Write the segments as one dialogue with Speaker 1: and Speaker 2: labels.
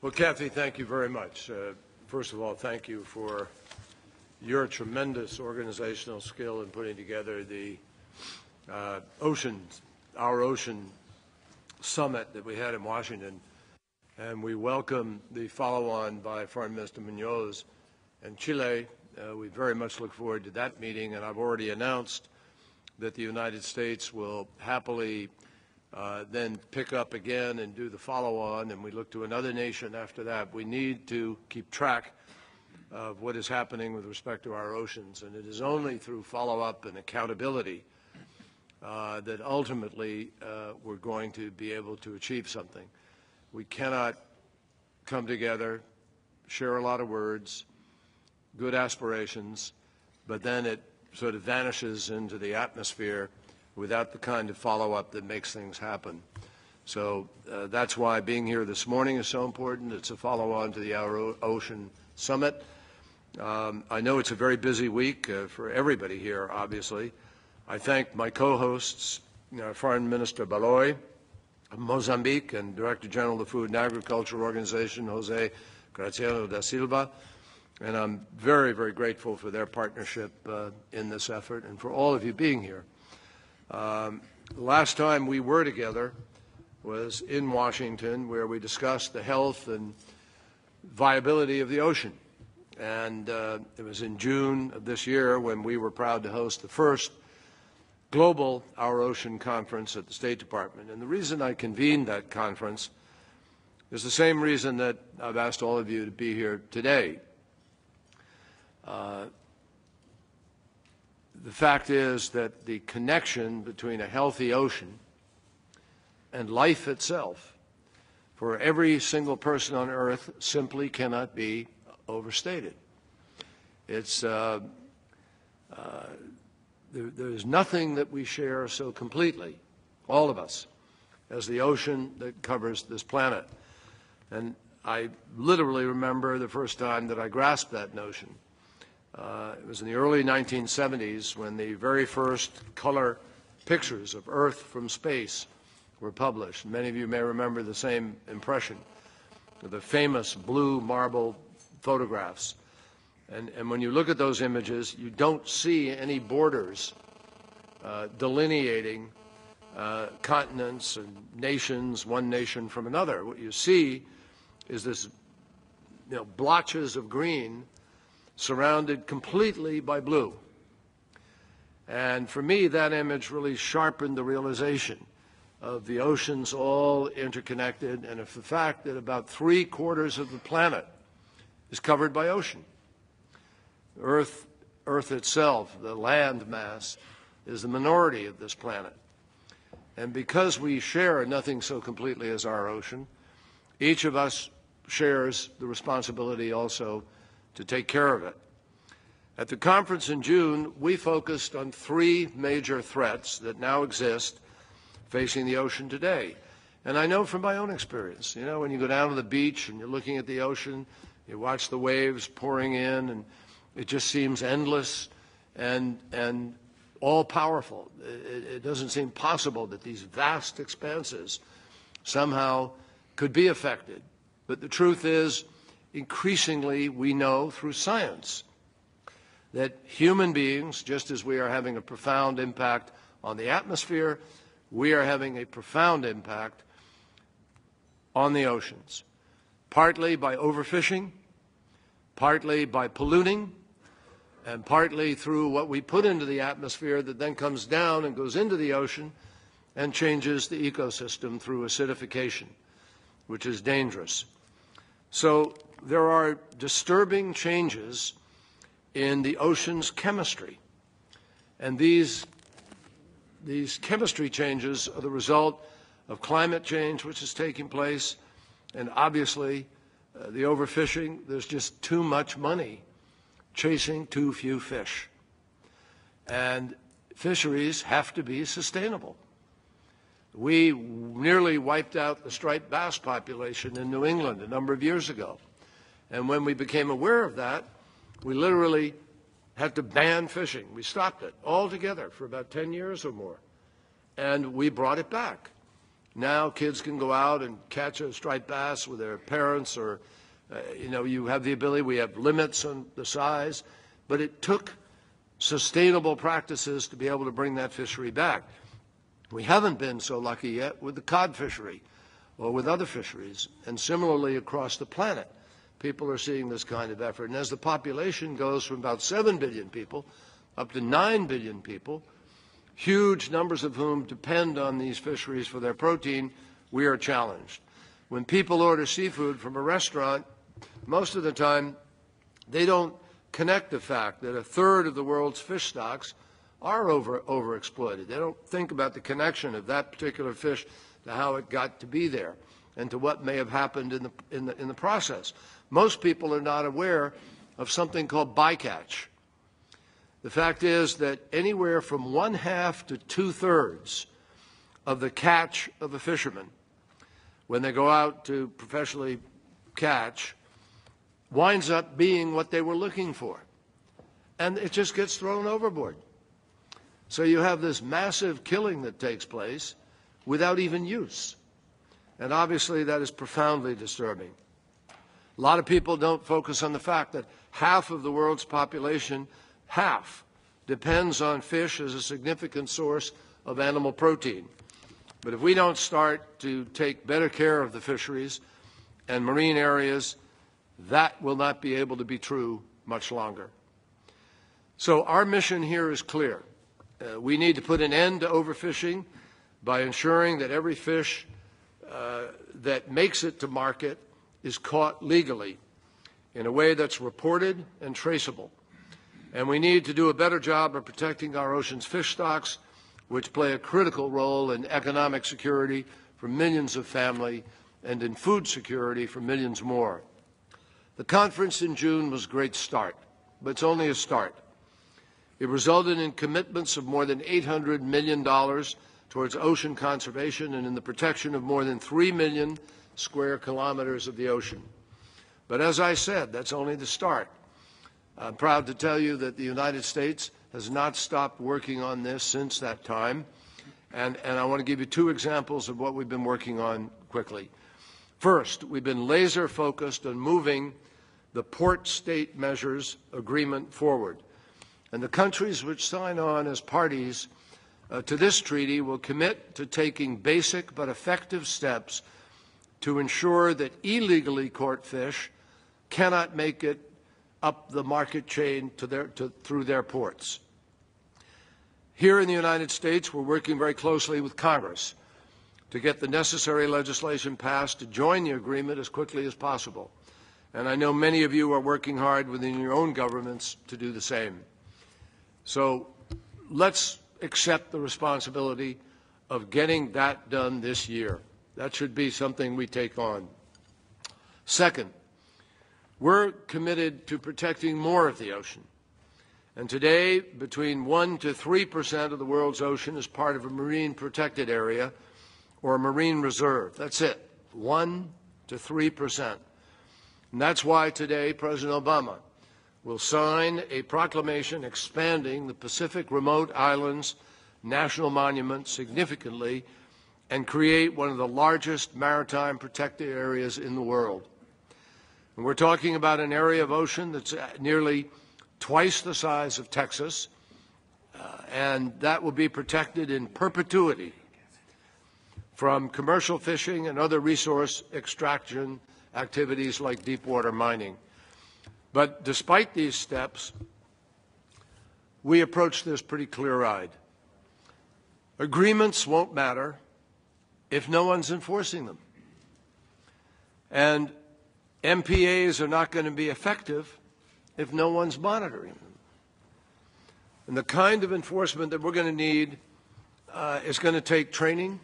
Speaker 1: Well, Kathy, thank you very much. First of all, thank you for your tremendous organizational skill in putting together the Our Ocean Summit that we had in Washington. And we welcome the follow-on by Foreign Minister Munoz and Chile. We very much look forward to that meeting, and I've already announced that the United States will happily then pick up again and do the follow-on, and we look to another nation after that. We need to keep track of what is happening with respect to our oceans, and it is only through follow-up and accountability that ultimately we're going to be able to achieve something. We cannot come together, share a lot of words, good aspirations, but then it sort of vanishes into the atmosphere without the kind of follow-up that makes things happen. So that's why being here this morning is so important. It's a follow-on to the Our Ocean Summit. I know it's a very busy week for everybody here, obviously. I thank my co-hosts, Foreign Minister Baloy of Mozambique and Director General of the Food and Agriculture Organization, Jose Graciano da Silva. And I'm very, very grateful for their partnership in this effort and for all of you being here. Last time we were together was in Washington, where we discussed the health and viability of the ocean. And it was in June of this year when we were proud to host the first global Our Ocean conference at the State Department. And the reason I convened that conference is the same reason that I've asked all of you to be here today. The fact is that the connection between a healthy ocean and life itself for every single person on Earth simply cannot be overstated. It's, there's nothing that we share so completely, all of us, as the ocean that covers this planet. And I literally remember the first time that I grasped that notion. It was in the early 1970s when the very first color pictures of Earth from space were published. Many of you may remember the same impression, the famous blue marble photographs. And when you look at those images, you don't see any borders delineating continents and nations, one nation from another. What you see is this, blotches of green surrounded completely by blue. And for me, that image really sharpened the realization of the oceans all interconnected, and of the fact that about 3/4 of the planet is covered by ocean. Earth itself, the land mass, is the minority of this planet. And because we share nothing so completely as our ocean, each of us shares the responsibility also to take care of it. At the conference in June, we focused on 3 major threats that now exist facing the ocean today. And I know from my own experience, when you go down to the beach and you're looking at the ocean, you watch the waves pouring in, and it just seems endless and all-powerful. It doesn't seem possible that these vast expanses somehow could be affected. But the truth is, increasingly we know through science that human beings, just as we are having a profound impact on the atmosphere, we are having a profound impact on the oceans, partly by overfishing, partly by polluting, and partly through what we put into the atmosphere that then comes down and goes into the ocean and changes the ecosystem through acidification, which is dangerous. So there are disturbing changes in the ocean's chemistry, and these chemistry changes are the result of climate change which is taking place, and obviously the overfishing. There's just too much money chasing too few fish. And fisheries have to be sustainable. We nearly wiped out the striped bass population in New England a number of years ago. And when we became aware of that, we literally had to ban fishing. We stopped it altogether for about 10 years or more. And we brought it back. Now kids can go out and catch a striped bass with their parents, or, you have the ability. We have limits on the size, but it took sustainable practices to be able to bring that fishery back. We haven't been so lucky yet with the cod fishery or with other fisheries, and similarly across the planet. People are seeing this kind of effort. And as the population goes from about 7 billion people up to 9 billion people, huge numbers of whom depend on these fisheries for their protein, we are challenged. When people order seafood from a restaurant, most of the time they don't connect the fact that a third of the world's fish stocks are overexploited. They don't think about the connection of that particular fish to how it got to be there and to what may have happened in the process. Most people are not aware of something called bycatch. The fact is that anywhere from 1/2 to 2/3 of the catch of a fisherman, when they go out to professionally catch, winds up being what they were looking for. And it just gets thrown overboard. So you have this massive killing that takes place without even use. And obviously that is profoundly disturbing. A lot of people don't focus on the fact that half of the world's population, depends on fish as a significant source of animal protein. But if we don't start to take better care of the fisheries and marine areas, that will not be able to be true much longer. So our mission here is clear. We need to put an end to overfishing by ensuring that every fish that makes it to market is caught legally in a way that's reported and traceable. And we need to do a better job of protecting our ocean's fish stocks, which play a critical role in economic security for millions of families and in food security for millions more. The conference in June was a great start, but it's only a start. It resulted in commitments of more than $800 million towards ocean conservation and in the protection of more than 3 million square kilometers of the ocean. But as I said, that's only the start. I'm proud to tell you that the United States has not stopped working on this since that time. And I want to give you 2 examples of what we've been working on quickly. First, we've been laser focused on moving the Port State Measures Agreement forward. And the countries which sign on as parties to this treaty will commit to taking basic but effective steps to ensure that illegally caught fish cannot make it up the market chain through their ports. Here in the United States, we're working very closely with Congress to get the necessary legislation passed to join the agreement as quickly as possible. And I know many of you are working hard within your own governments to do the same. So let's accept the responsibility of getting that done this year. That should be something we take on. Second, we're committed to protecting more of the ocean. And today, between 1% to 3% of the world's ocean is part of a marine protected area or a marine reserve. That's it, 1% to 3%. And that's why today President Obama will sign a proclamation expanding the Pacific Remote Islands National Monument significantly and create one of the largest maritime protected areas in the world. And we're talking about an area of ocean that's nearly twice the size of Texas, and that will be protected in perpetuity from commercial fishing and other resource extraction activities like deep water mining. But despite these steps, we approach this pretty clear-eyed. Agreements won't matter if no one's enforcing them. And MPAs are not going to be effective if no one's monitoring them. And the kind of enforcement that we're going to need is going to take training,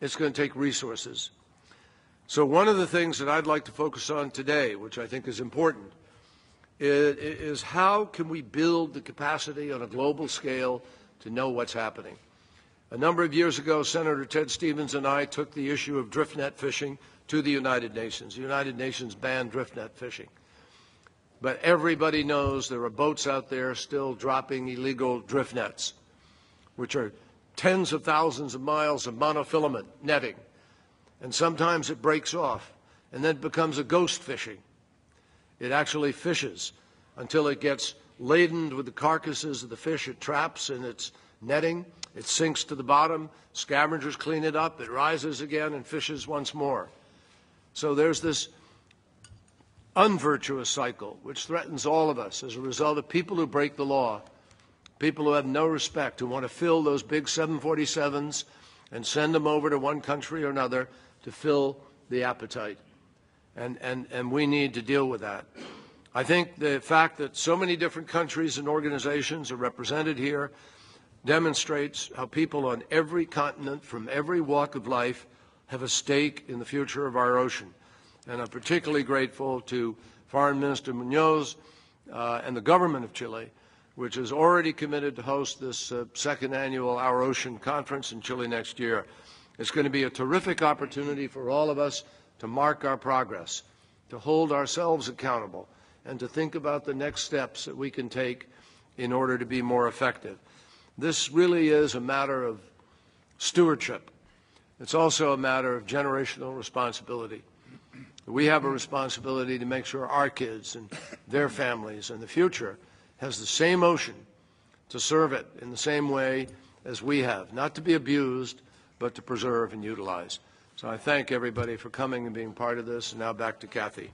Speaker 1: it's going to take resources. So one of the things that I'd like to focus on today, which I think is important, is how can we build the capacity on a global scale to know what's happening. A number of years ago, Senator Ted Stevens and I took the issue of drift net fishing to the United Nations. The United Nations banned drift net fishing. But everybody knows there are boats out there still dropping illegal drift nets, which are tens of thousands of miles of monofilament netting and sometimes it breaks off, and then becomes a ghost fishing. It actually fishes until it gets laden with the carcasses of the fish it traps in its netting. It sinks to the bottom, scavengers clean it up, it rises again and fishes once more. So there's this unvirtuous cycle which threatens all of us as a result of people who break the law, people who have no respect, who want to fill those big 747s and send them over to one country or another to fill the appetite. And we need to deal with that. I think the fact that so many different countries and organizations are represented here demonstrates how people on every continent, from every walk of life, have a stake in the future of our ocean. And I'm particularly grateful to Foreign Minister Munoz and the government of Chile, which has already committed to host this second annual Our Ocean Conference in Chile next year. It's going to be a terrific opportunity for all of us to mark our progress, to hold ourselves accountable, and to think about the next steps that we can take in order to be more effective. This really is a matter of stewardship. It's also a matter of generational responsibility. We have a responsibility to make sure our kids and their families and the future has the same ocean to serve it in the same way as we have, not to be abused, but to preserve and utilize. So I thank everybody for coming and being part of this. And now back to Kathy.